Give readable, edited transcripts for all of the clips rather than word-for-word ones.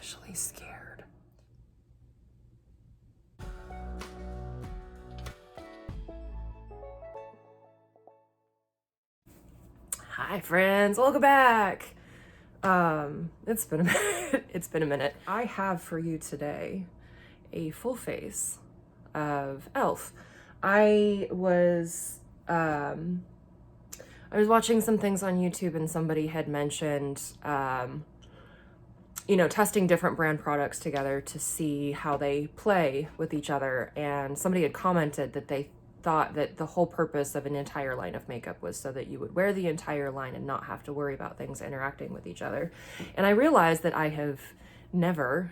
especially scared. Hi friends, welcome back. It's been a minute. It's been a minute. I have for you today a full face of e.l.f. I was watching some things on YouTube and somebody had mentioned you know, testing different brand products together to see how they play with each other, and somebody had commented that they thought that the whole purpose of an entire line of makeup was so that you would wear the entire line and not have to worry about things interacting with each other. And I realized that I have never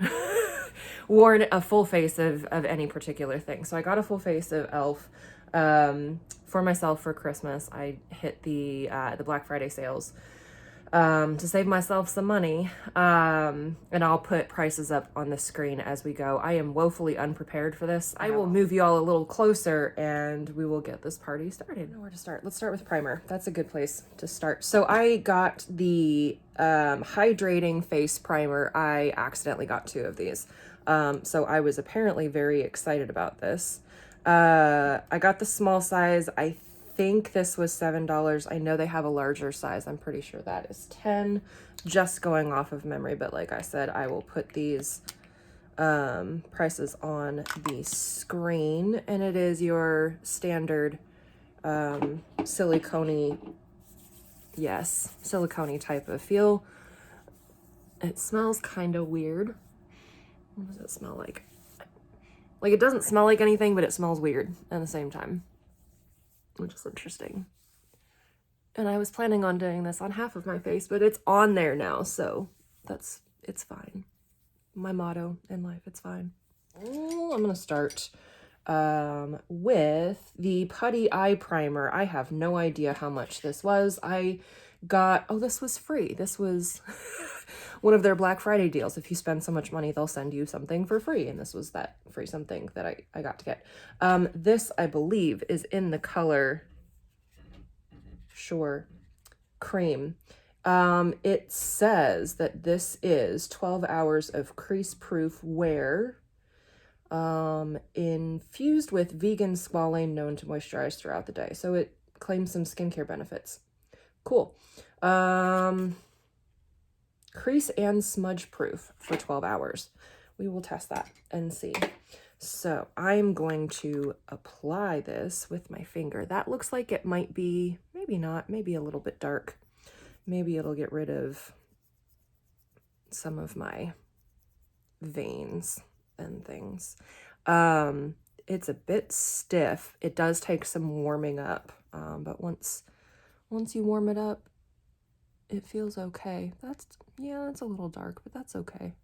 worn a full face of any particular thing. So I got a full face of e.l.f. For myself for Christmas. I hit the Black Friday sales to save myself some money, and I'll put prices up on the screen as we go. I am woefully unprepared for this. I will move you all a little closer and we will get this party started. I know where to start. Let's start with primer. That's a good place to start. So I got the Hydrating Face Primer. I accidentally got 2 of these. So I was apparently very excited about this. I got the small size. I think this was $7. I know they have a larger size. I'm pretty sure that is 10, just going off of memory. But like I said, I will put these prices on the screen, and it is your standard silicone, yes, silicone type of feel. It smells kind of weird. What does it smell like? Like, it doesn't smell like anything, but it smells weird at the same time, which is interesting. And I was planning on doing this on half of my face, but it's on there now, so it's fine. My motto in life, it's fine. I'm gonna start with the Putty Eye Primer. I have no idea how much this was. I got, oh, this was free. This was one of their Black Friday deals. If you spend so much money, they'll send you something for free, and this was that free something that I got to get. This, I believe, is in the color, sure, cream. It says that this is 12 hours of crease-proof wear, infused with vegan squalane known to moisturize throughout the day. So it claims some skincare benefits. Cool. Crease and smudge proof for 12 hours. We will test that and see. So I'm going to apply this with my finger. That looks like it might be, maybe not, maybe a little bit dark. Maybe it'll get rid of some of my veins and things. It's a bit stiff. It does take some warming up, but once you warm it up, it feels okay. That's a little dark, but that's okay.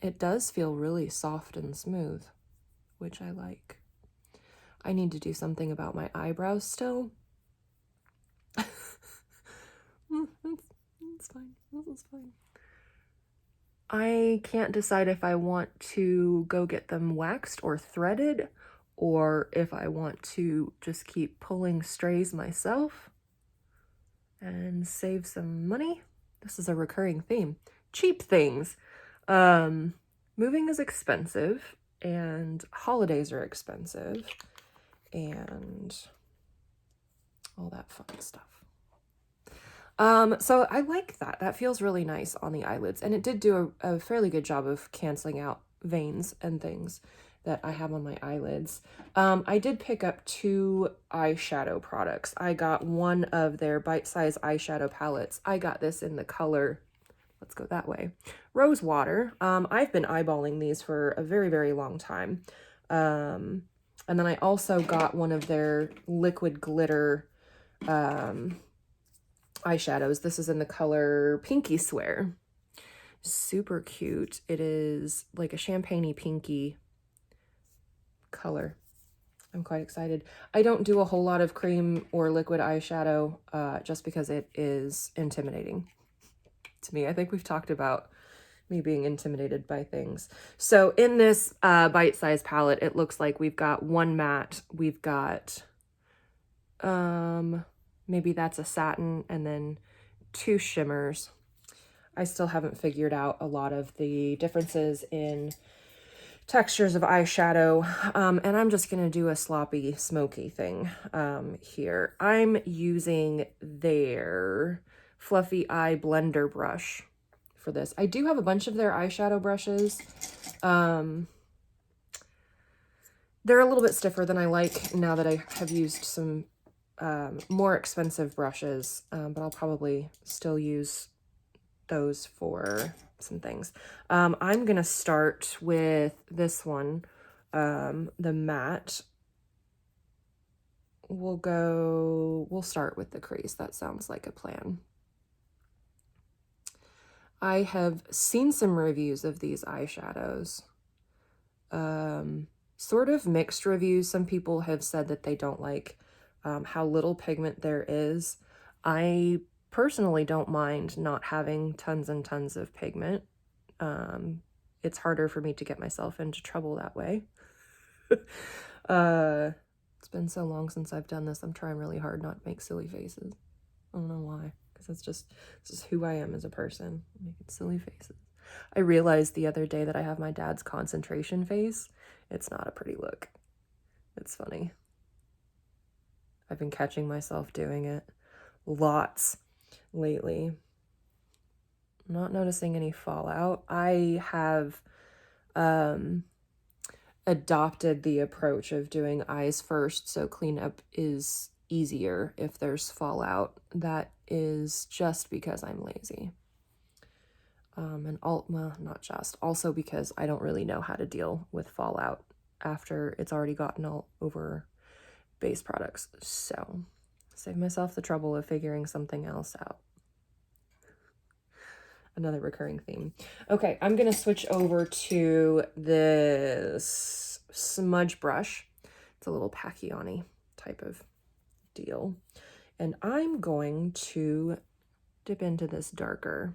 It does feel really soft and smooth, which I like. I need to do something about my eyebrows still. It's fine. This is fine. I can't decide if I want to go get them waxed or threaded, or if I want to just keep pulling strays myself and save some money. This is a recurring theme. Cheap things. Moving is expensive, and holidays are expensive, and all that fun stuff. So I like that. That feels really nice on the eyelids, and it did do a fairly good job of canceling out veins and things that I have on my eyelids. I did pick up 2 eyeshadow products. I got one of their bite-size eyeshadow palettes. I got this in the color, let's go that way, Rose Water. I've been eyeballing these for a very, very long time. And then I also got one of their liquid glitter eyeshadows. This is in the color Pinky Swear. Super cute. It is like a champagne-y pinky color. I'm quite excited. I don't do a whole lot of cream or liquid eyeshadow just because it is intimidating to me. I think we've talked about me being intimidated by things. So in this bite-sized palette, it looks like we've got one matte, we've got maybe that's a satin, and then two shimmers. I still haven't figured out a lot of the differences in textures of eyeshadow, and I'm just going to do a sloppy, smoky thing here. I'm using their Fluffy Eye Blender brush for this. I do have a bunch of their eyeshadow brushes. They're a little bit stiffer than I like now that I have used some more expensive brushes, but I'll probably still use those for some things. I'm gonna start with this one, the matte. We'll start with the crease. That sounds like a plan. I have seen some reviews of these eyeshadows. Sort of mixed reviews. Some people have said that they don't like how little pigment there is. I personally don't mind not having tons and tons of pigment. It's harder for me to get myself into trouble that way. It's been so long since I've done this. I'm trying really hard not to make silly faces. I don't know why, because this is who I am as a person, making silly faces. I realized the other day that I have my dad's concentration face. It's not a pretty look. It's funny. I've been catching myself doing it lots lately. I'm not noticing any fallout. I have adopted the approach of doing eyes first, so cleanup is easier if there's fallout. That is just because I'm lazy. Well, not just, also because I don't really know how to deal with fallout after it's already gotten all over base products. So, save myself the trouble of figuring something else out. Another recurring theme. Okay, I'm gonna switch over to this smudge brush. It's a little Pacquiao type of deal. And I'm going to dip into this darker.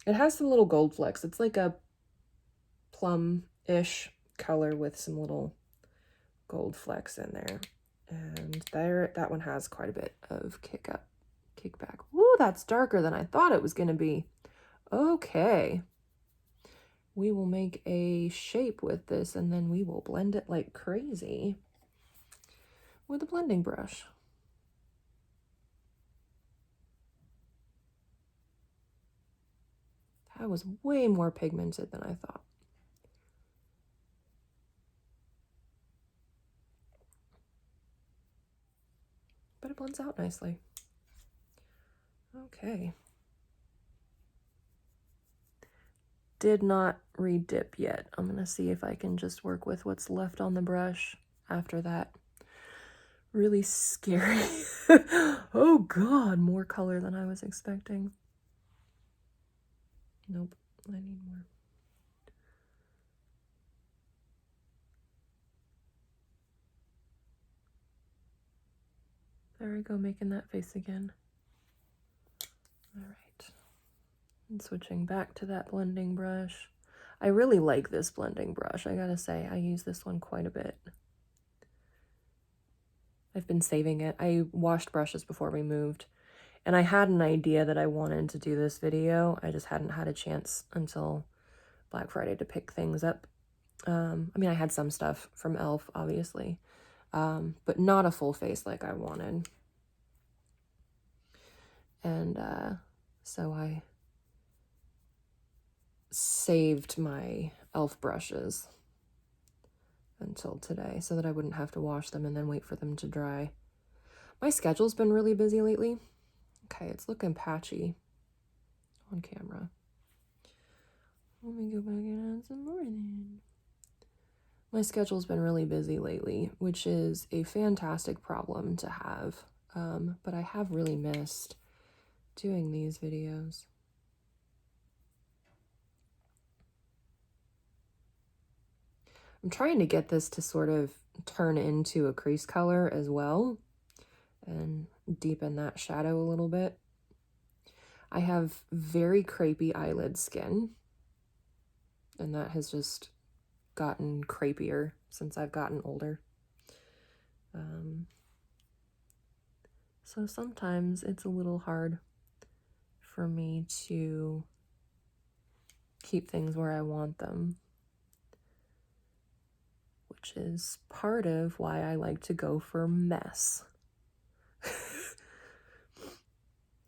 It has some little gold flecks. It's like a plum-ish color with some little gold flecks in there. And that one has quite a bit of kickback. Ooh, that's darker than I thought it was going to be. Okay. We will make a shape with this, and then we will blend it like crazy with a blending brush. That was way more pigmented than I thought. But it blends out nicely. Okay. Did not re-dip yet. I'm gonna see if I can just work with what's left on the brush after that. Really scary. Oh God, more color than I was expecting. Nope, I need more. There we go, making that face again. All right, and switching back to that blending brush. I really like this blending brush, I gotta say. I use this one quite a bit. I've been saving it. I washed brushes before we moved, and I had an idea that I wanted to do this video. I just hadn't had a chance until Black Friday to pick things up. I mean, I had some stuff from e.l.f, obviously, but not a full face like I wanted. And so I saved my e.l.f brushes until today so that I wouldn't have to wash them and then wait for them to dry. My schedule's been really busy lately. Okay, it's looking patchy on camera. Let me go back and add some more in. My schedule's been really busy lately, which is a fantastic problem to have, but I have really missed doing these videos. I'm trying to get this to sort of turn into a crease color as well and deepen that shadow a little bit. I have very crepey eyelid skin, and that has just gotten crepier since I've gotten older. So sometimes it's a little hard for me to keep things where I want them, which is part of why I like to go for mess. It's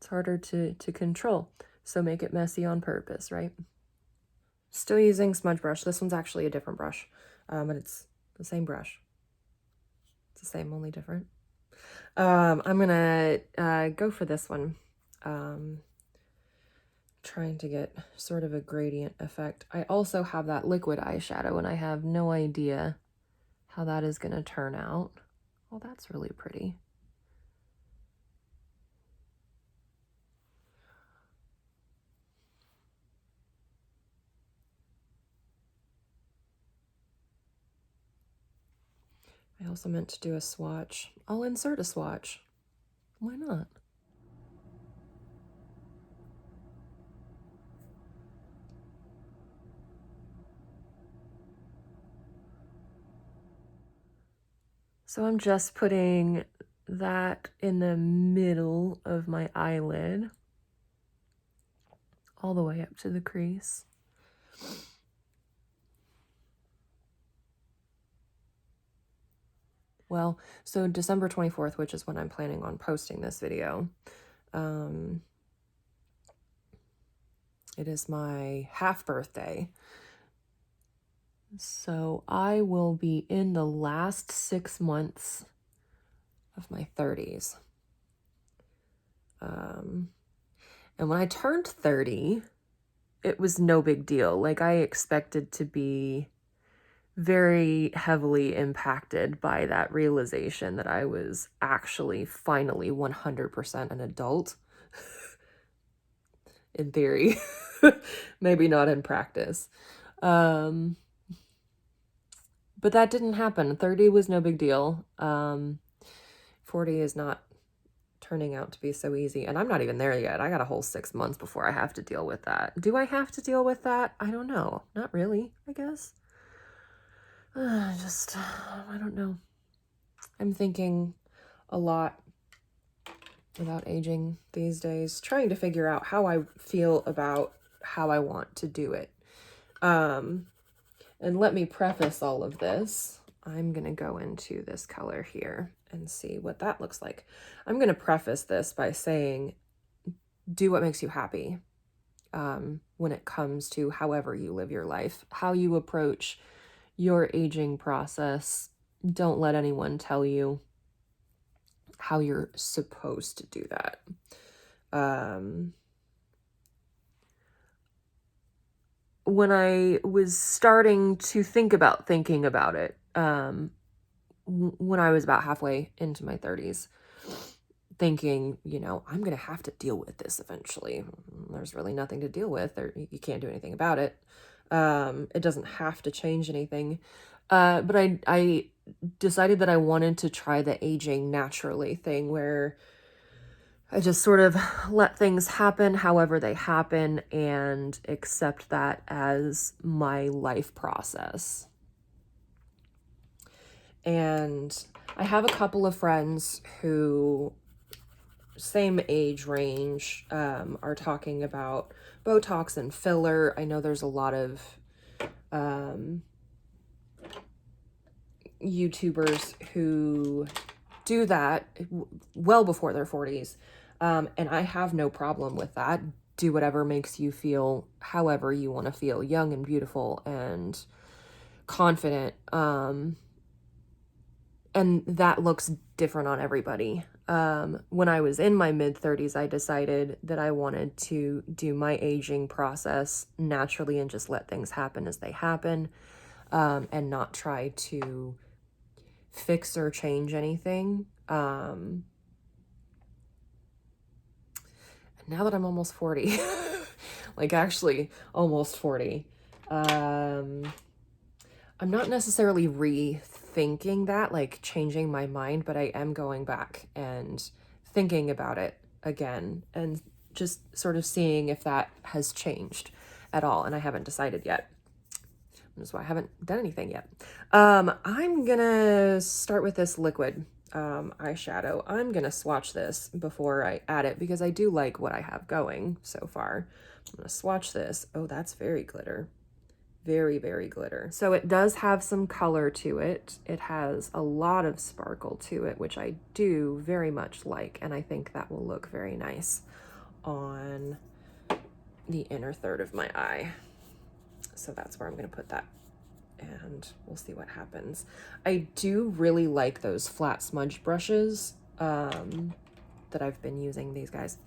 harder to control, so make it messy on purpose, right? Still using smudge brush. This one's actually a different brush, but it's the same brush. It's the same, only different. I'm gonna go for this one. Trying to get sort of a gradient effect. I also have that liquid eyeshadow, and I have no idea how that is gonna turn out. Well, that's really pretty. I also meant to do a swatch. I'll insert a swatch. Why not? So I'm just putting that in the middle of my eyelid, all the way up to the crease. Well, so December 24th, which is when I'm planning on posting this video, it is my half birthday. So I will be in the last 6 months of my 30s. And when I turned 30, it was no big deal. Like, I expected to be very heavily impacted by that realization that I was actually finally 100% an adult. In theory, maybe not in practice. But that didn't happen. 30 was no big deal. 40 is not turning out to be so easy. And I'm not even there yet. I got a whole 6 months before I have to deal with that. Do I have to deal with that? I don't know. Not really, I guess. I don't know. I'm thinking a lot about aging these days, trying to figure out how I feel about how I want to do it. And let me preface all of this. I'm going to go into this color here and see what that looks like. I'm going to preface this by saying, do what makes you happy when it comes to however you live your life, how you approach your aging process. Don't let anyone tell you how you're supposed to do that. When I was starting to think about thinking about it, when I was about halfway into my 30s, thinking, you know, I'm going to have to deal with this eventually. There's really nothing to deal with, or you can't do anything about it. It doesn't have to change anything. But I decided that I wanted to try the aging naturally thing, where I just sort of let things happen however they happen and accept that as my life process. And I have a couple of friends who, same age range, are talking about Botox and filler. I know there's a lot of YouTubers who do that well before their 40s. And I have no problem with that. Do whatever makes you feel however you want to feel, young and beautiful and confident. And that looks different on everybody. When I was in my mid-30s, I decided that I wanted to do my aging process naturally and just let things happen as they happen, and not try to fix or change anything. And now that I'm almost 40, like actually almost 40, I'm not necessarily rethinking that, like changing my mind, but I am going back and thinking about it again and just sort of seeing if that has changed at all. And I haven't decided yet. That's why I haven't done anything yet. I'm gonna start with this liquid. eyeshadow. I'm gonna swatch this before I add it because I do like what I have going so far. I'm gonna swatch this. Oh, that's very glitter. Very, very glitter. So it does have some color to it. It has a lot of sparkle to it, which I do very much like, and I think that will look very nice on the inner third of my eye. So that's where I'm gonna put that, and we'll see what happens. I do really like those flat smudge brushes that I've been using, these guys.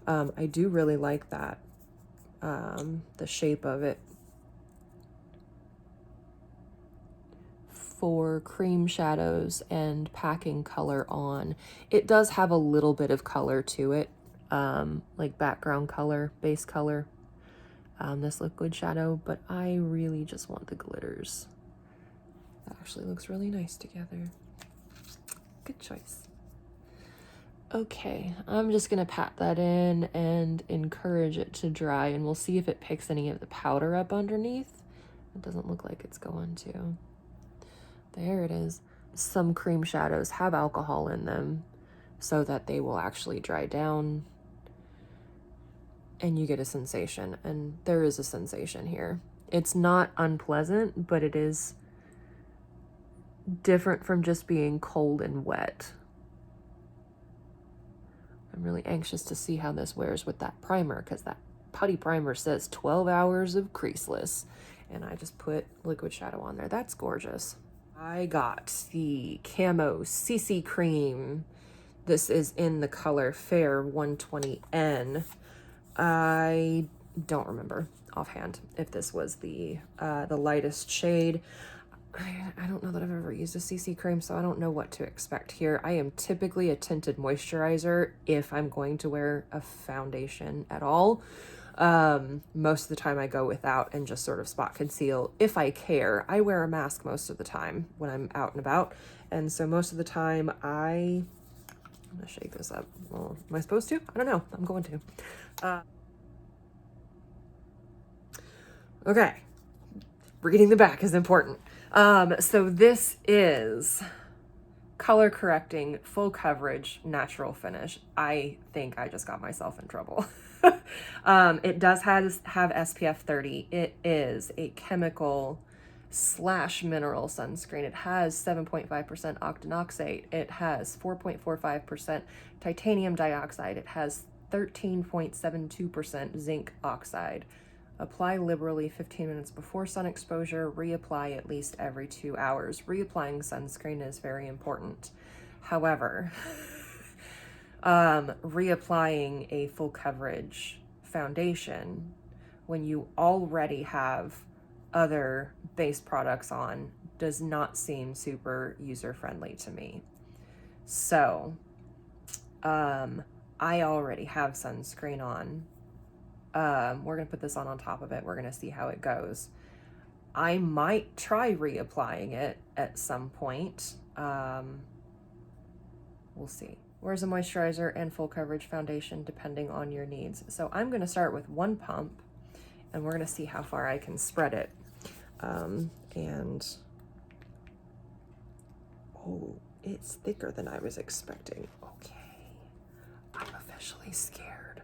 I do really like that, the shape of it. For cream shadows and packing color on. It does have a little bit of color to it, like background color, base color, this liquid shadow, but I really just want the glitters. That actually looks really nice together. Good choice. Okay, I'm just gonna pat that in and encourage it to dry, and we'll see if it picks any of the powder up underneath. It doesn't look like it's going to. There it is. Some cream shadows have alcohol in them so that they will actually dry down and you get a sensation, and there is a sensation here. It's not unpleasant, but it is different from just being cold and wet. I'm really anxious to see how this wears with that primer, because that Putty primer says 12 hours of creaseless, and I just put liquid shadow on there. That's gorgeous. I got the Camo CC Cream. This is in the color Fair 120N. I don't remember offhand if this was the lightest shade. I don't know that I've ever used a CC cream, so I don't know what to expect here. I am typically a tinted moisturizer if I'm going to wear a foundation at all. Most of the time I go without and just sort of spot conceal if I care. I wear a mask most of the time when I'm out and about, and so most of the time I'm gonna shake this up. Well, am I supposed to? I don't know. I'm going to. Okay, reading the back is important. So this is color correcting, full coverage, natural finish. I think I just got myself in trouble. It does have SPF 30. It is a chemical / mineral sunscreen. It has 7.5% octinoxate. It has 4.45% titanium dioxide. It has 13.72% zinc oxide. Apply liberally 15 minutes before sun exposure. Reapply at least every 2 hours. Reapplying sunscreen is very important. However, reapplying a full coverage foundation when you already have other base products on does not seem super user-friendly to me. So, I already have sunscreen on. We're gonna put this on top of it. We're gonna see how it goes. I might try reapplying it at some point. We'll see. Where's a moisturizer and full coverage foundation depending on your needs? So I'm gonna start with one pump, and we're gonna see how far I can spread it. And oh, it's thicker than I was expecting. Okay, I'm officially scared.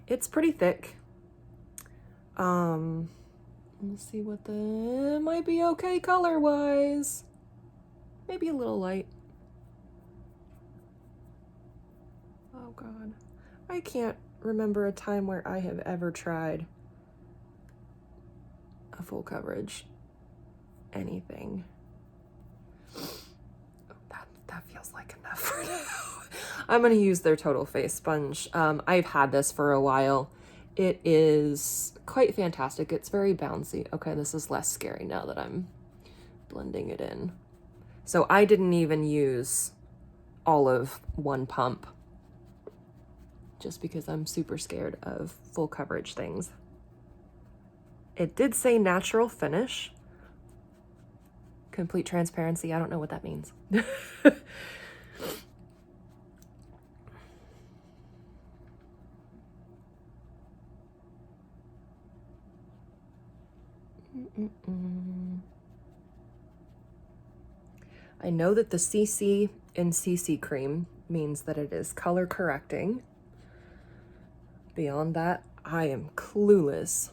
It's pretty thick. Let's see what the might be okay color-wise. Maybe a little light. Oh God, I can't remember a time where I have ever tried a full coverage anything. That feels like enough for now. I'm gonna use their Total Face Sponge. I've had this for a while. It is quite fantastic. It's very bouncy. Okay, this is less scary now that I'm blending it in. So I didn't even use all of one pump just because I'm super scared of full coverage things. It did say natural finish. Complete transparency, I don't know what that means. I know that the CC in CC cream means that it is color correcting. Beyond that, I am clueless.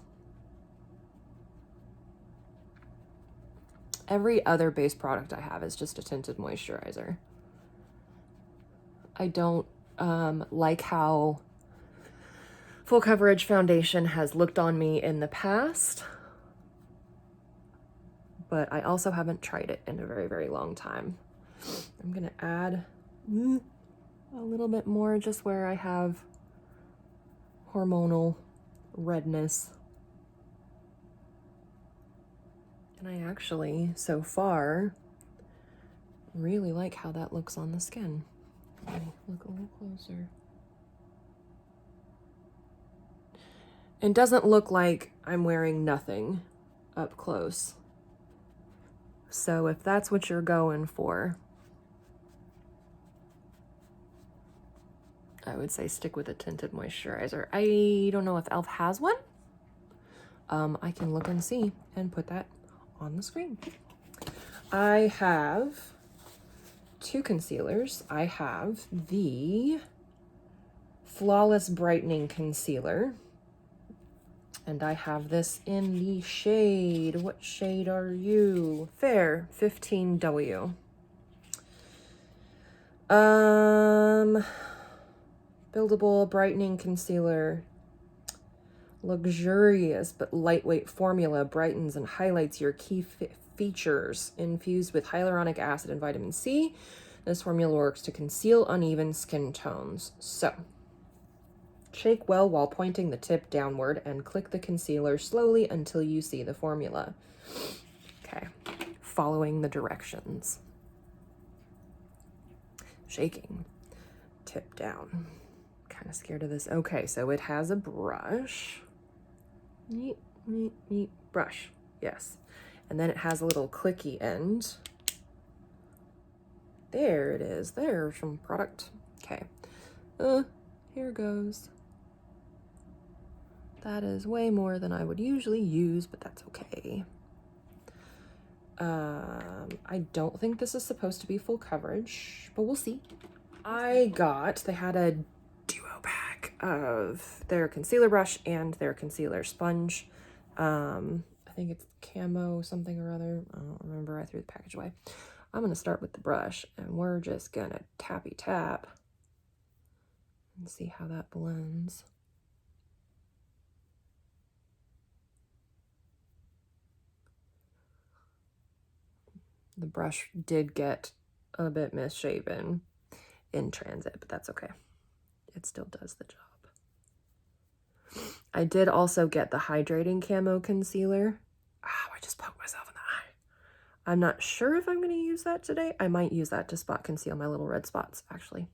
Every other base product I have is just a tinted moisturizer. I don't like how full coverage foundation has looked on me in the past, but I also haven't tried it in a very, very long time. I'm gonna add a little bit more just where I have hormonal redness. And I actually, so far, really like how that looks on the skin. Let me look a little closer. It doesn't look like I'm wearing nothing up close. So if that's what you're going for, I would say stick with a tinted moisturizer. I don't know if e.l.f. has one. I can look and see and put that on the screen. I have two concealers. I have the Flawless Brightening Concealer, and I have this in the shade, what shade are you? Fair, 15W. Buildable Brightening Concealer. Luxurious but lightweight formula brightens and highlights your key features. Infused with hyaluronic acid and vitamin C, this formula works to conceal uneven skin tones. So, shake well while pointing the tip downward and click the concealer slowly until you see the formula. Okay, following the directions. Shaking, tip down. Kind of scared of this. Okay, so it has a brush. Neat, neat, neat brush. Yes. And then it has a little clicky end. There it is. There's some product. Okay. Here goes. That is way more than I would usually use, but that's okay. I don't think this is supposed to be full coverage, but we'll see. They had a duo pack of their concealer brush and their concealer sponge. I think it's Camo something or other. I don't remember. I threw the package away. I'm going to start with the brush, and we're just going to tappy tap and see how that blends. The brush did get a bit misshapen in transit, but that's okay. It still does the job. I did also get the Hydrating Camo Concealer. I just poked myself in the eye. I'm not sure if I'm going to use that today. I might use that to spot conceal my little red spots, actually.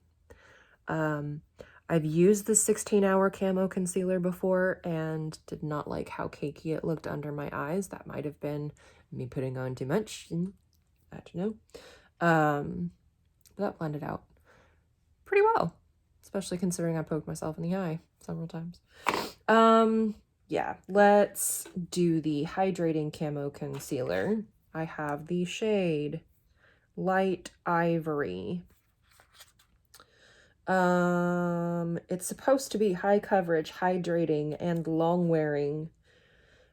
I've used the 16-hour Camo Concealer before and did not like how cakey it looked under my eyes. That might have been me putting on too much. I don't know. But that blended out pretty well, especially considering I poked myself in the eye several times. Yeah, let's do the Hydrating Camo Concealer. I have the shade Light Ivory. It's supposed to be high coverage, hydrating, and long wearing.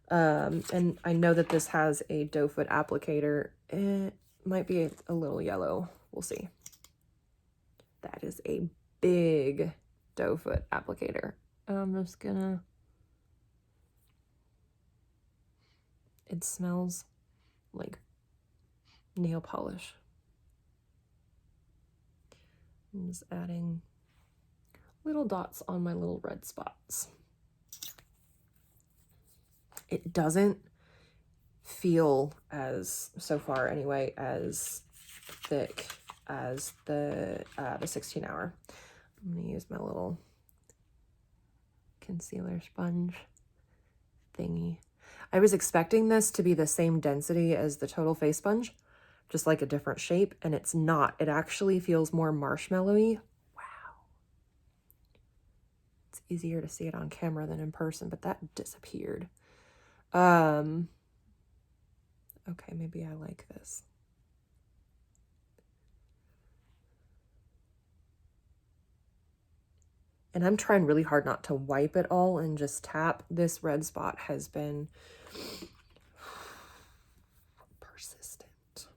And I know that this has a doe foot applicator. It might be a little yellow. We'll see. That is a big doe foot applicator. I'm just gonna... It smells like nail polish. I'm just adding little dots on my little red spots. It doesn't feel as, so far anyway, as thick as the 16-hour. I'm gonna use my little concealer sponge thingy. I was expecting this to be the same density as the Total Face Sponge, just like a different shape, and it's not. It actually feels more marshmallowy. Wow. It's easier to see it on camera than in person, but that disappeared. Okay, maybe I like this. And I'm trying really hard not to wipe it all and just tap. This red spot has been persistent.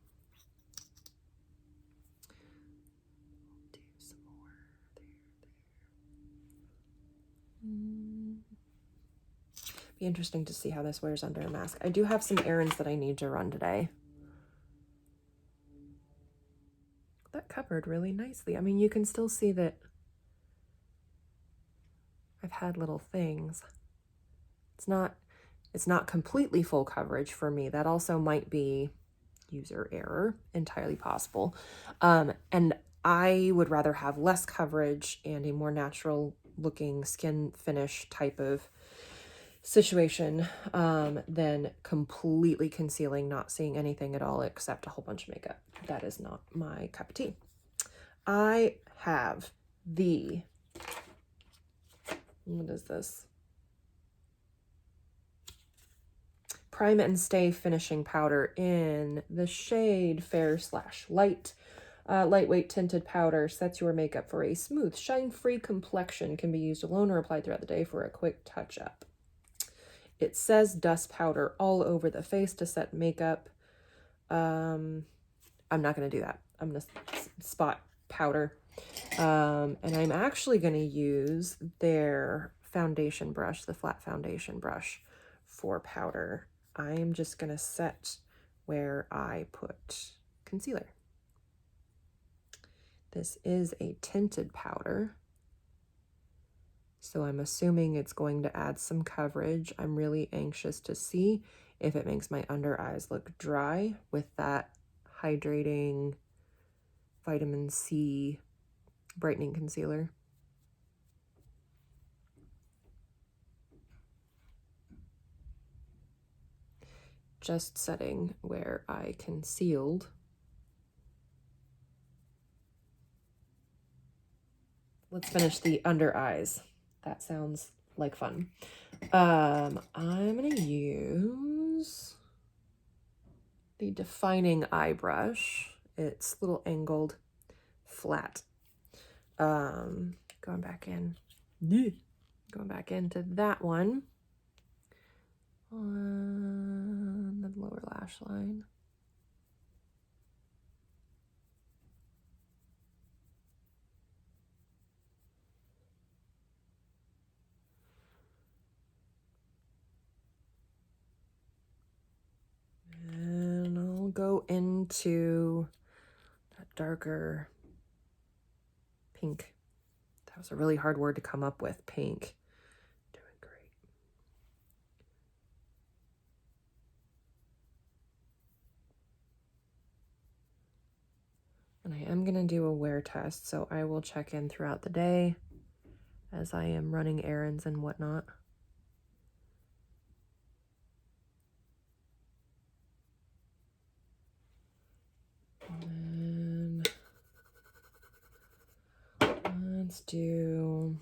Do some more there. Be interesting to see how this wears under a mask. I do have some errands that I need to run today. That covered really nicely. I mean, you can still see that I've had little things. It's not completely full coverage for me. That also might be user error, entirely possible. And I would rather have less coverage and a more natural looking skin finish type of situation than completely concealing, not seeing anything at all except a whole bunch of makeup. That is not my cup of tea. I have the, what is this? Prime and Stay Finishing Powder in the shade Fair / Light. Lightweight tinted powder sets your makeup for a smooth, shine-free complexion. Can be used alone or applied throughout the day for a quick touch-up. It says dust powder all over the face to set makeup. I'm not going to do that. I'm going to spot powder. And I'm actually going to use their foundation brush, the flat foundation brush, for powder. I'm just going to set where I put concealer. This is a tinted powder, so I'm assuming it's going to add some coverage. I'm really anxious to see if it makes my under eyes look dry with that hydrating vitamin C brightening concealer. Just setting where I concealed. Let's finish the under eyes. That sounds like fun. I'm gonna use the defining eye brush. It's a little angled, flat. Going back into that one on the lower lash line. And I'll go into that darker pink. That was a really hard word to come up with, pink. Doing great. And I am going to do a wear test, so I will check in throughout the day as I am running errands and whatnot. And let's do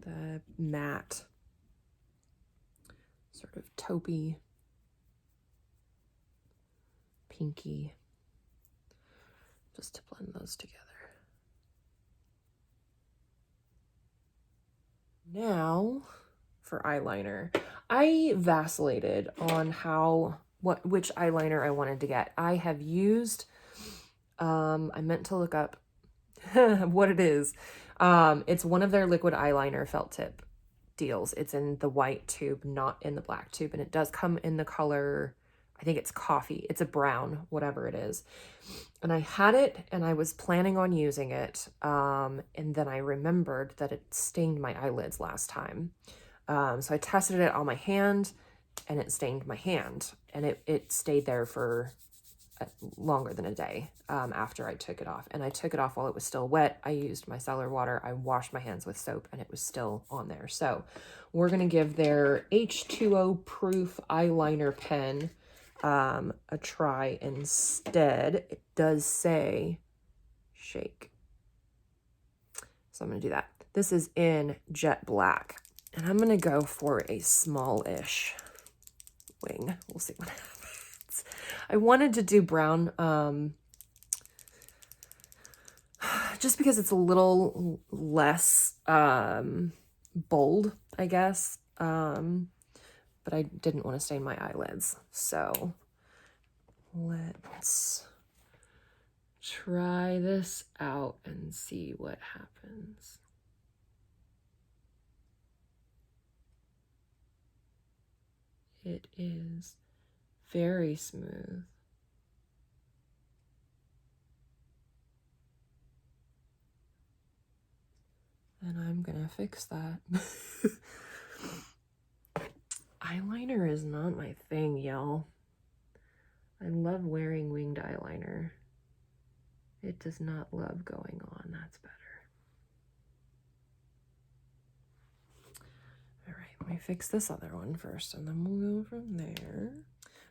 the matte, sort of taupey, pinky, just to blend those together. Now for eyeliner. I vacillated on which eyeliner I wanted to get. I have used, I meant to look up what it is. It's one of their liquid eyeliner felt tip deals. It's in the white tube, not in the black tube, and it does come in the color, I think it's coffee. It's a brown, whatever it is. And I had it and I was planning on using it. And then I remembered that it stained my eyelids last time. So I tested it on my hand and it stained my hand, and it stayed there for longer than a day after I took it off. And I took it off while it was still wet. I used micellar water. I washed my hands with soap and it was still on there. So we're going to give their H2O Proof Eyeliner Pen a try instead. It does say shake. So I'm going to do that. This is in jet black, and I'm going to go for a small-ish wing. We'll see what happens. just because it's a little less bold, I guess. But I didn't want to stain my eyelids. So let's try this out and see what happens. It is very smooth. And I'm gonna fix that. Eyeliner is not my thing, y'all. I love wearing winged eyeliner. It does not love going on. That's better. All right, let me fix this other one first, and then we'll go from there.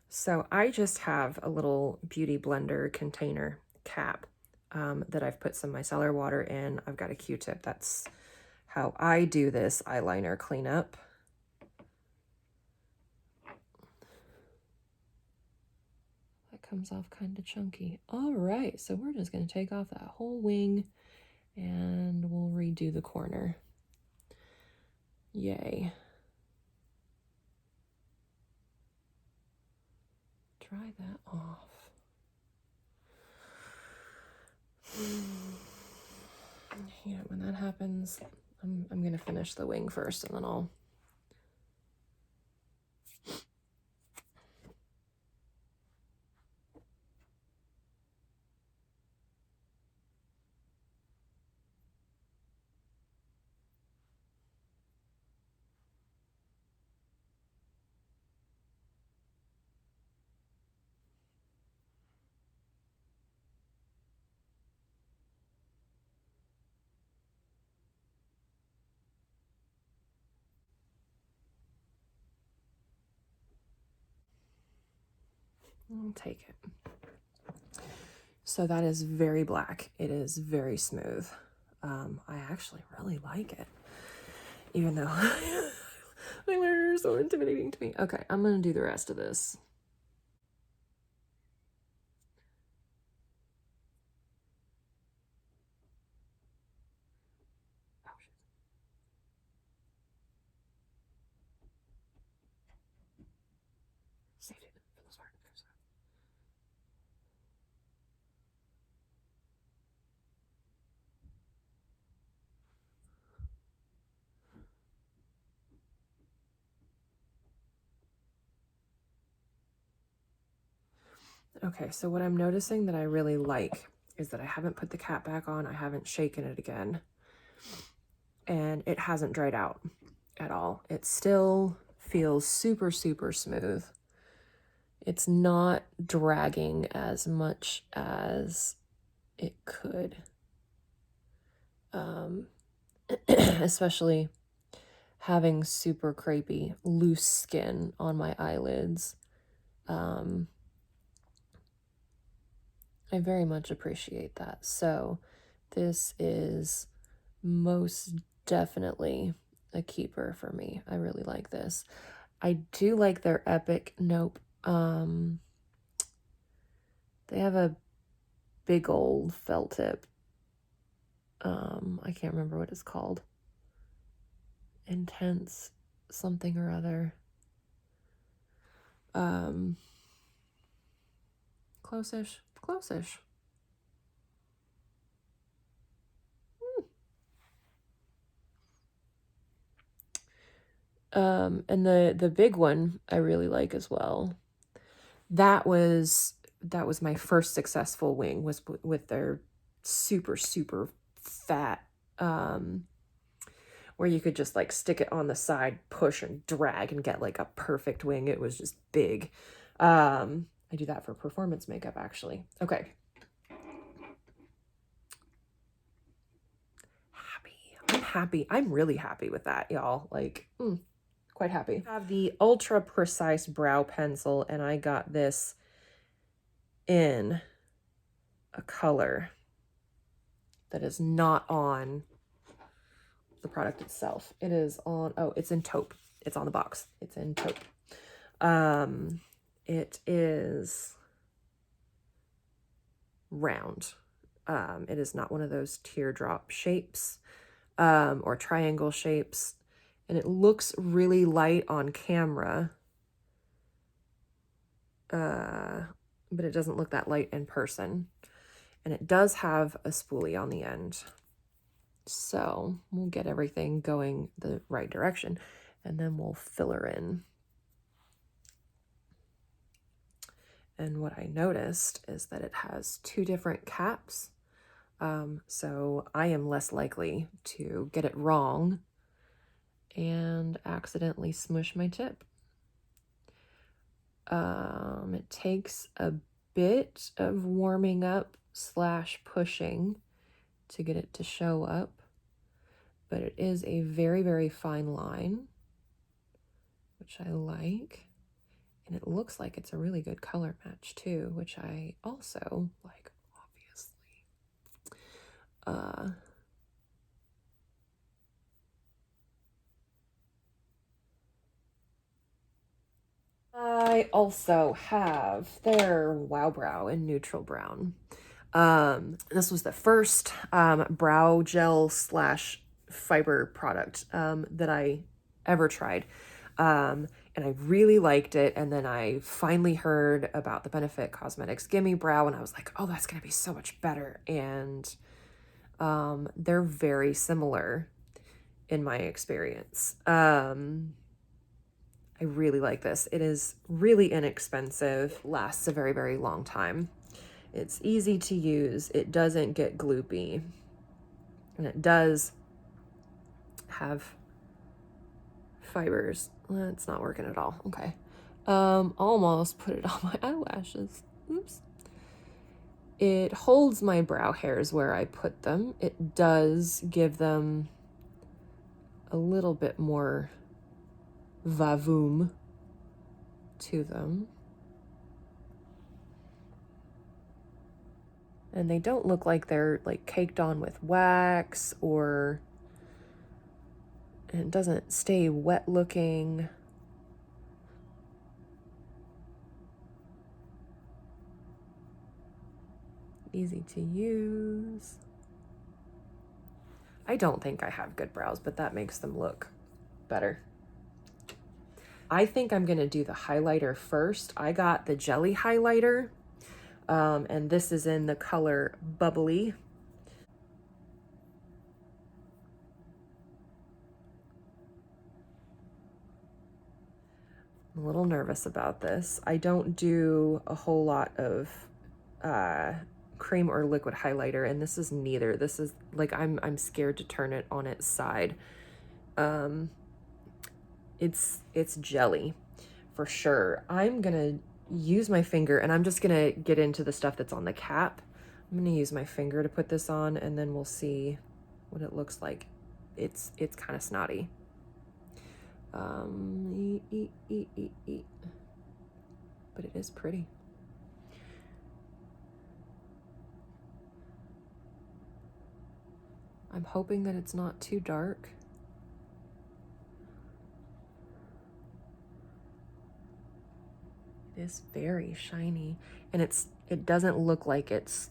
So I just have a little beauty blender container cap that I've put some micellar water in. I've got a Q-tip. That's how I do this eyeliner cleanup. That comes off kind of chunky. All right, so we're just going to take off that whole wing and we'll redo the corner. Yay. Dry that off. Yeah, when that happens, I'm gonna finish the wing first, and then I'll. I'll take it. So that is very black. It is very smooth. I actually really like it, even though eyeliner is so intimidating to me. Okay, I'm gonna do the rest of this. Oh, shit. Saved it for this part. Okay, so what I'm noticing that I really like is that I haven't put the cap back on, I haven't shaken it again, and it hasn't dried out at all. It still feels super, super smooth. It's not dragging as much as it could. Especially having super crepey, loose skin on my eyelids. I very much appreciate that. So this is most definitely a keeper for me. I really like this. I do like their Epic Nope. They have a big old felt tip. I can't remember what it's called. Intense something or other. Close-ish. Close-ish. And the big one I really like as well. That was my first successful wing, was with their super, super fat, where you could just like stick it on the side, push and drag and get like a perfect wing. It was just big. I do that for performance makeup, actually. Okay. I'm happy. I'm really happy with that, y'all. Like, quite happy. I have the Ultra Precise Brow Pencil, and I got this in a color that is not on the product itself. It is on, oh, it's in Taupe. It's on the box. It's in Taupe. It is round. It is not one of those teardrop shapes or triangle shapes. And it looks really light on camera, but it doesn't look that light in person. And it does have a spoolie on the end. So we'll get everything going the right direction, and then we'll fill her in. And what I noticed is that it has two different caps. So I am less likely to get it wrong and accidentally smush my tip. It takes a bit of warming up / pushing to get it to show up, but it is a very, very fine line, which I like. And it looks like it's a really good color match too, which I also like, obviously. I also have their Wow Brow in neutral brown. This was the first brow gel / fiber product that I ever tried. And I really liked it. And then I finally heard about the Benefit Cosmetics Gimme Brow, and I was like, oh, that's going to be so much better. And they're very similar in my experience. I really like this. It is really inexpensive, lasts a very, very long time. It's easy to use. It doesn't get gloopy. And it does have fibers. It's not working at all. Okay. Almost put it on my eyelashes. Oops. It holds my brow hairs where I put them. It does give them a little bit more vavoom to them. And they don't look like they're like caked on with wax, or it doesn't stay wet looking. Easy to use. I don't think I have good brows, but that makes them look better. I think I'm gonna do the highlighter first. I got the jelly highlighter, and this is in the color Bubbly. I'm a little nervous about this. I don't do a whole lot of cream or liquid highlighter, and this is neither. This is like, I'm scared to turn it on its side. It's jelly for sure. I'm gonna use my finger, and I'm just gonna get into the stuff that's on the cap. I'm gonna use my finger to put this on, and then we'll see what it looks like. It's kind of snotty. But it is pretty. I'm hoping that it's not too dark. It is very shiny, and it doesn't look like it's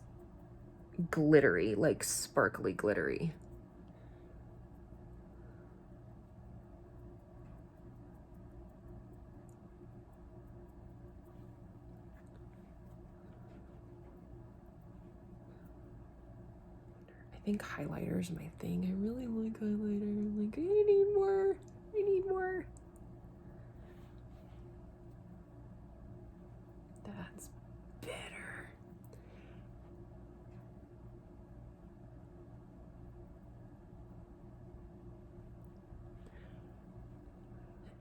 glittery, like sparkly glittery. I think highlighter is my thing. I really like highlighter. Like, I need more. I need more. That's better.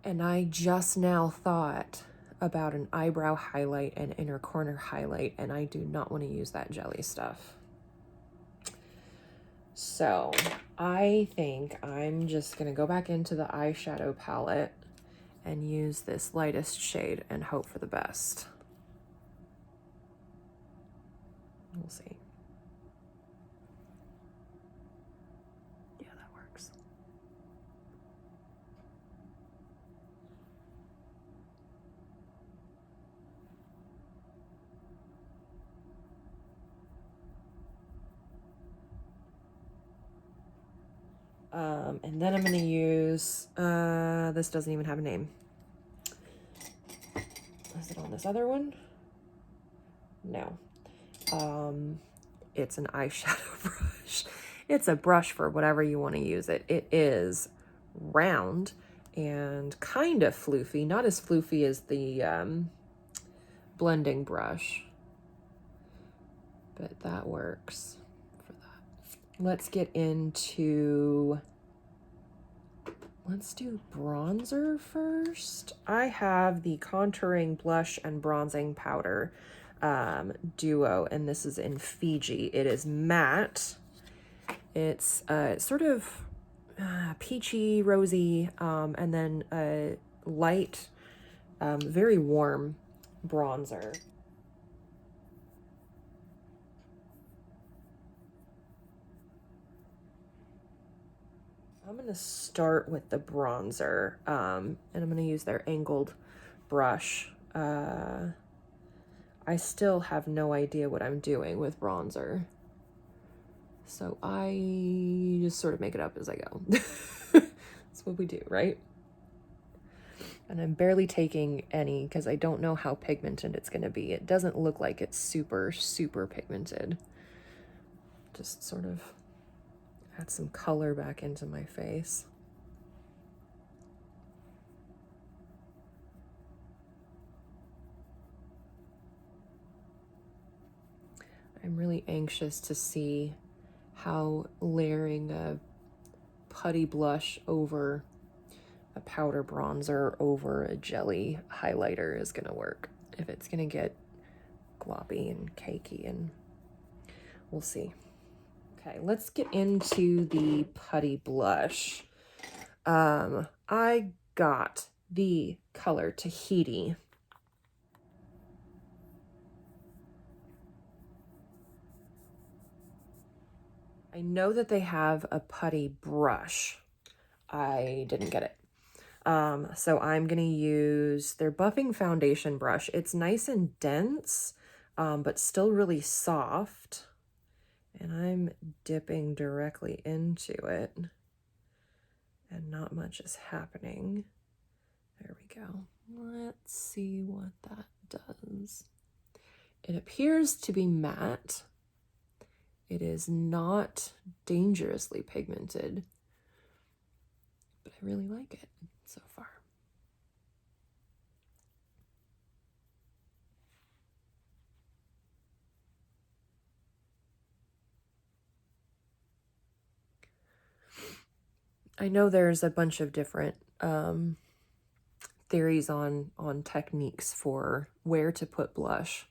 And I just now thought about an eyebrow highlight and inner corner highlight, and I do not want to use that jelly stuff. So I think I'm just gonna go back into the eyeshadow palette and use this lightest shade and hope for the best. We'll see. Yeah, that works. And then I'm going to use, this doesn't even have a name. Is it on this other one? No. It's an eyeshadow brush. It's a brush for whatever you want to use it. It is round and kind of floofy, not as floofy as the blending brush, but that works for that. Let's get into, let's do bronzer first. I have the contouring blush and bronzing powder duo, and this is in Fiji. It is matte. It's sort of peachy, rosy, and then a light, very warm bronzer. I'm going to start with the bronzer, and I'm going to use their angled brush. I still have no idea what I'm doing with bronzer, so I just sort of make it up as I go. That's what we do, right? And I'm barely taking any because I don't know how pigmented it's going to be. It doesn't look like it's super, super pigmented. Just sort of add some color back into my face. I'm really anxious to see how layering a putty blush over a powder bronzer over a jelly highlighter is gonna work. If it's gonna get gloppy and cakey, and we'll see. Okay, let's get into the putty blush. I got the color Tahiti. I know that they have a putty brush. I didn't get it. So I'm gonna use their buffing foundation brush. It's nice and dense, but still really soft. And I'm dipping directly into it, and not much is happening. There we go. Let's see what that does. It appears to be matte. It is not dangerously pigmented, but I really like it so far. I know there's a bunch of different theories on techniques for where to put blush.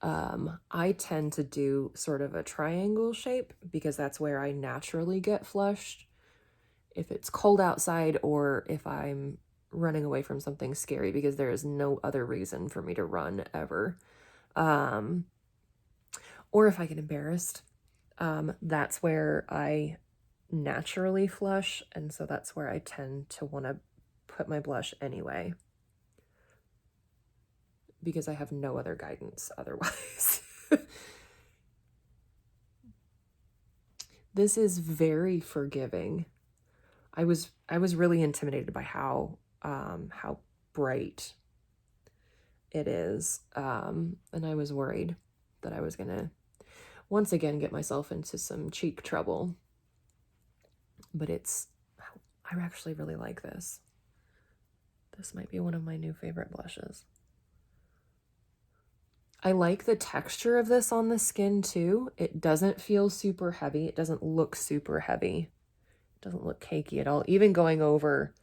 I tend to do sort of a triangle shape because that's where I naturally get flushed. If it's cold outside or if I'm running away from something scary, because there is no other reason for me to run ever. Or if I get embarrassed, that's where I naturally flush, and so that's where I tend to want to put my blush anyway, because I have no other guidance otherwise. This is very forgiving. I was really intimidated by how bright it is, and I was worried that I was gonna once again get myself into some cheek trouble. But I actually really like this. This might be one of my new favorite blushes. I like the texture of this on the skin too. It doesn't feel super heavy. It doesn't look super heavy. It doesn't look cakey at all. Even going over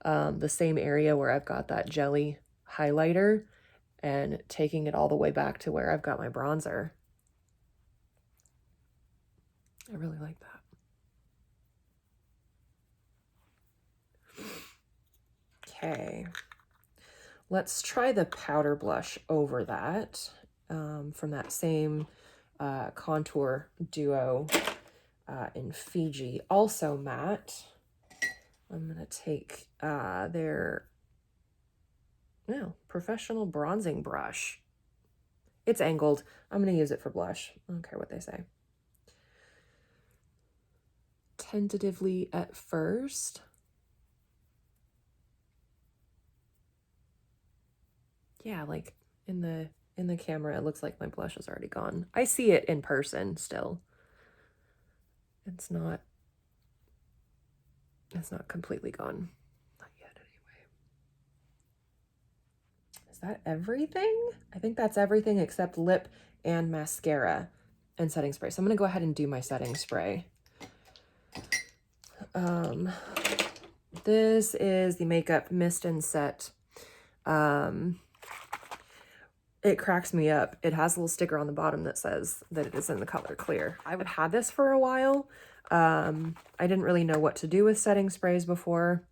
the same area where I've got that jelly highlighter and taking it all the way back to where I've got my bronzer. I really like that. Okay, let's try the powder blush over that from that same contour duo in Fiji, also matte. I'm gonna take their professional bronzing brush. It's angled. I'm gonna use it for blush. I don't care what they say. tentatively at first. Yeah, like in the camera, it looks like my blush is already gone. I see it in person still. It's not completely gone. Not yet, anyway. Is that everything? I think that's everything except lip and mascara and setting spray. So I'm gonna go ahead and do my setting spray. This is the Makeup Mist and Set. It cracks me up. It has a little sticker on the bottom that says that it is in the color clear. I've had this for a while. I didn't really know what to do with setting sprays before.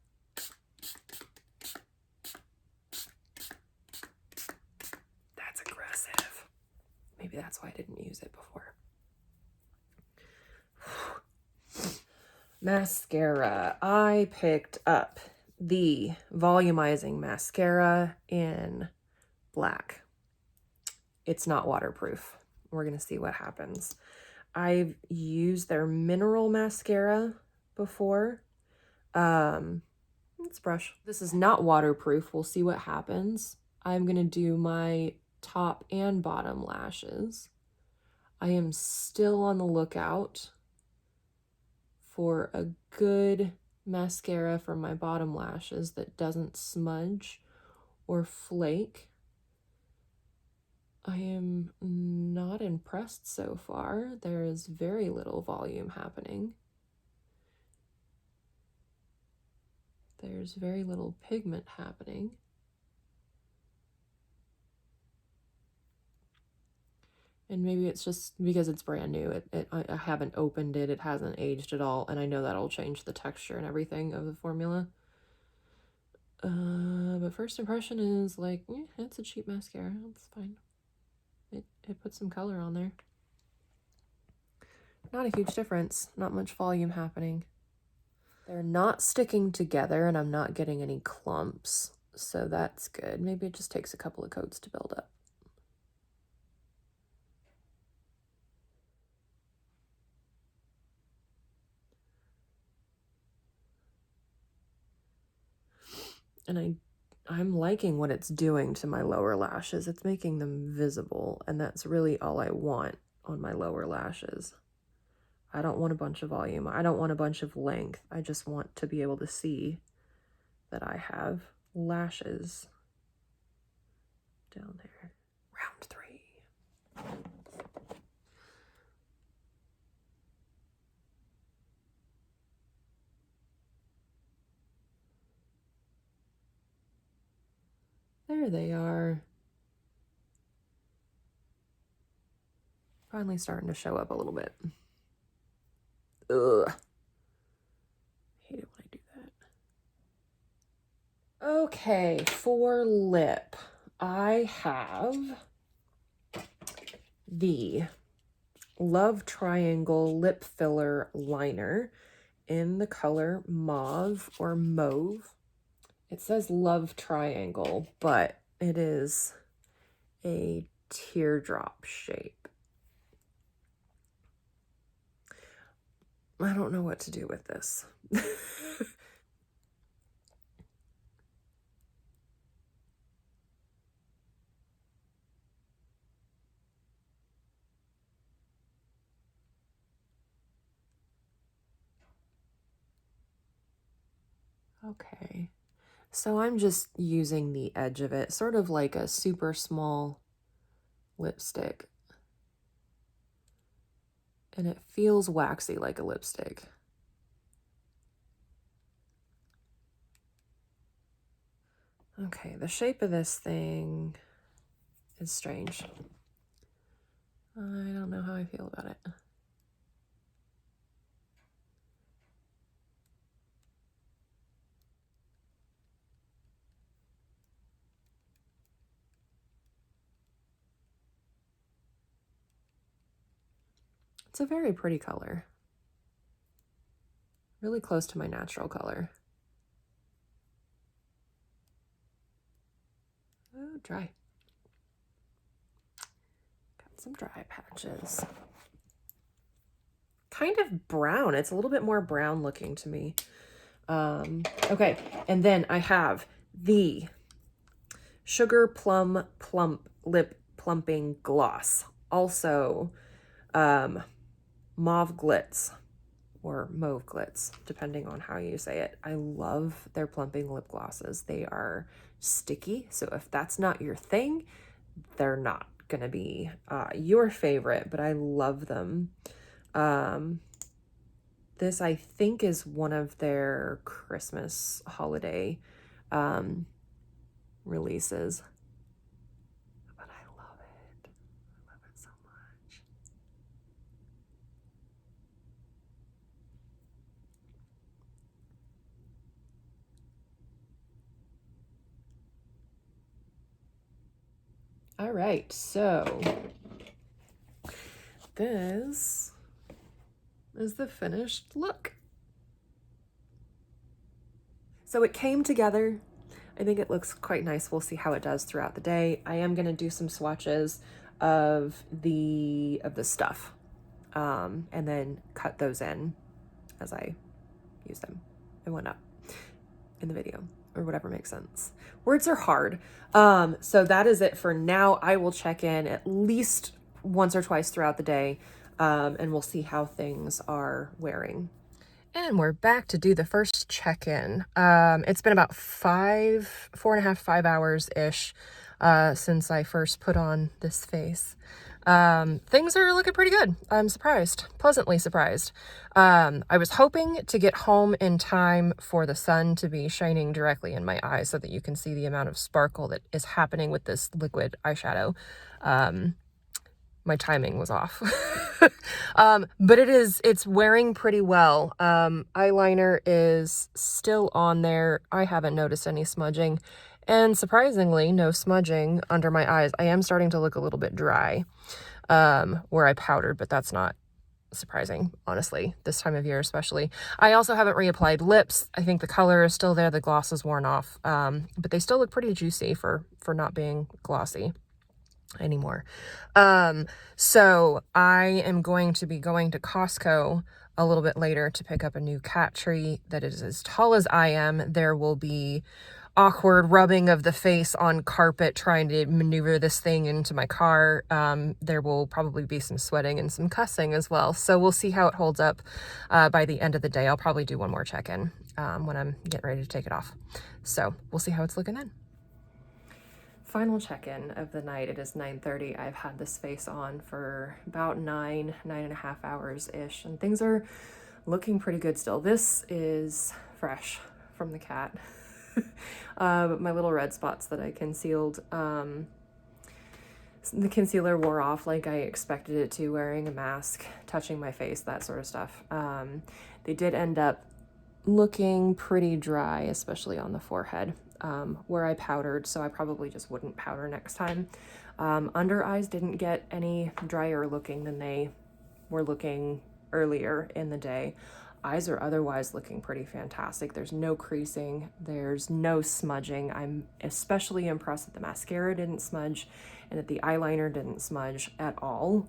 That's aggressive. Maybe that's why I didn't use it before. Mascara. I picked up the Volumizing Mascara in black. It's not waterproof. We're going to see what happens. I've used their mineral mascara before. Let's brush. This is not waterproof. We'll see what happens. I'm going to do my top and bottom lashes. I am still on the lookout for a good mascara for my bottom lashes that doesn't smudge or flake. I am not impressed so far. There is very little volume happening. There's very little pigment happening. And maybe it's just because it's brand new. I haven't opened it. It hasn't aged at all. And I know that'll change the texture and everything of the formula. But first impression is like, it's a cheap mascara. It's fine. It puts some color on there. Not a huge difference. Not much volume happening. They're not sticking together and I'm not getting any clumps. So that's good. Maybe it just takes a couple of coats to build up. And I'm liking what it's doing to my lower lashes. It's making them visible, and that's really all I want on my lower lashes. I don't want a bunch of volume. I don't want a bunch of length. I just want to be able to see that I have lashes down there. Round 3. There they are. Finally starting to show up a little bit. Ugh. Hate it when I do that. Okay, for lip, I have the Love Triangle Lip Filler Liner in the color Mauve or Mauve. It says Love Triangle, but it is a teardrop shape. I don't know what to do with this. Okay, so I'm just using the edge of it, sort of like a super small lipstick. And it feels waxy like a lipstick. Okay, the shape of this thing is strange. I don't know how I feel about it. It's a very pretty color. Really close to my natural color. Oh, dry. Got some dry patches. kind of brown. It's a little bit more brown looking to me. Okay, and then I have the Sugar Plum Plump Lip Plumping Gloss. Also, Mauve Glitz, or Mauve Glitz, depending on how you say it. I love their plumping lip glosses. They are sticky, so if that's not your thing, they're not gonna be your favorite, but I love them. This, I think, is one of their Christmas holiday releases. But I love it. I love it so much. All right, so this is the finished look. So it came together. I think it looks quite nice. We'll see how it does throughout the day. I am going to do some swatches of the stuff and then cut those in as I use them and whatnot in the video, or whatever makes sense. Words are hard. So that is it for now. I will check in at least once or twice throughout the day, and we'll see how things are wearing. And we're back to do the first check-in. It's been about 4.5, 5 hours-ish since I first put on this face. Things are looking pretty good. I'm surprised, pleasantly surprised. I was hoping to get home in time for the sun to be shining directly in my eyes so that you can see the amount of sparkle that is happening with this liquid eyeshadow. My timing was off. But it's wearing pretty well. Eyeliner is still on there. I haven't noticed any smudging, and surprisingly, no smudging under my eyes. I am starting to look a little bit dry, where I powdered, but that's not surprising, honestly, this time of year especially. I also haven't reapplied lips. I think the color is still there. The gloss is worn off, but they still look pretty juicy for not being glossy anymore. So I am going to be going to Costco a little bit later to pick up a new cat tree that is as tall as I am. There will be awkward rubbing of the face on carpet trying to maneuver this thing into my car. There will probably be some sweating and some cussing as well. So we'll see how it holds up by the end of the day. I'll probably do one more check-in when I'm getting ready to take it off. So we'll see how it's looking then. Final check-in of the night. It is 9:30. I've had this face on for about 9.5 hours-ish, and things are looking pretty good still. This is fresh from the cat. My little red spots that I concealed, the concealer wore off like I expected it to, wearing a mask, touching my face, that sort of stuff. They did end up looking pretty dry, especially on the forehead, where I powdered, so I probably just wouldn't powder next time. Under eyes didn't get any drier looking than they were looking earlier in the day. Eyes are otherwise looking pretty fantastic. There's no creasing, there's no smudging. I'm especially impressed that the mascara didn't smudge and that the eyeliner didn't smudge at all.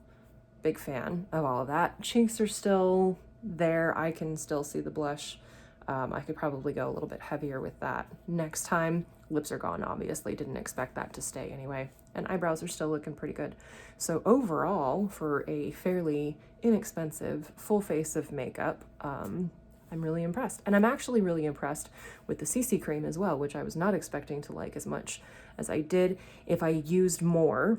Big fan of all of that. Cheeks are still there. I can still see the blush. I could probably go a little bit heavier with that next time. Lips are gone, obviously. Didn't expect that to stay anyway. And eyebrows are still looking pretty good. So overall, for a fairly inexpensive full face of makeup, I'm really impressed. And I'm actually really impressed with the CC cream as well, which I was not expecting to like as much as I did. If I used more,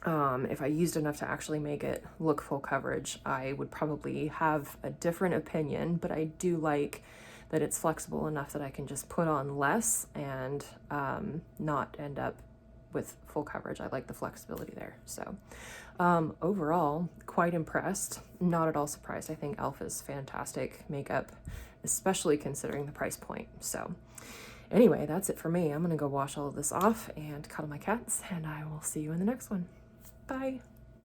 if I used enough to actually make it look full coverage, I would probably have a different opinion, but I do like that it's flexible enough that I can just put on less and not end up with full coverage. I like the flexibility there. So overall, quite impressed. Not at all surprised. I think e.l.f. is fantastic makeup, especially considering the price point. So anyway, that's it for me. I'm gonna go wash all of this off and cuddle my cats, and I will see you in the next one. Bye.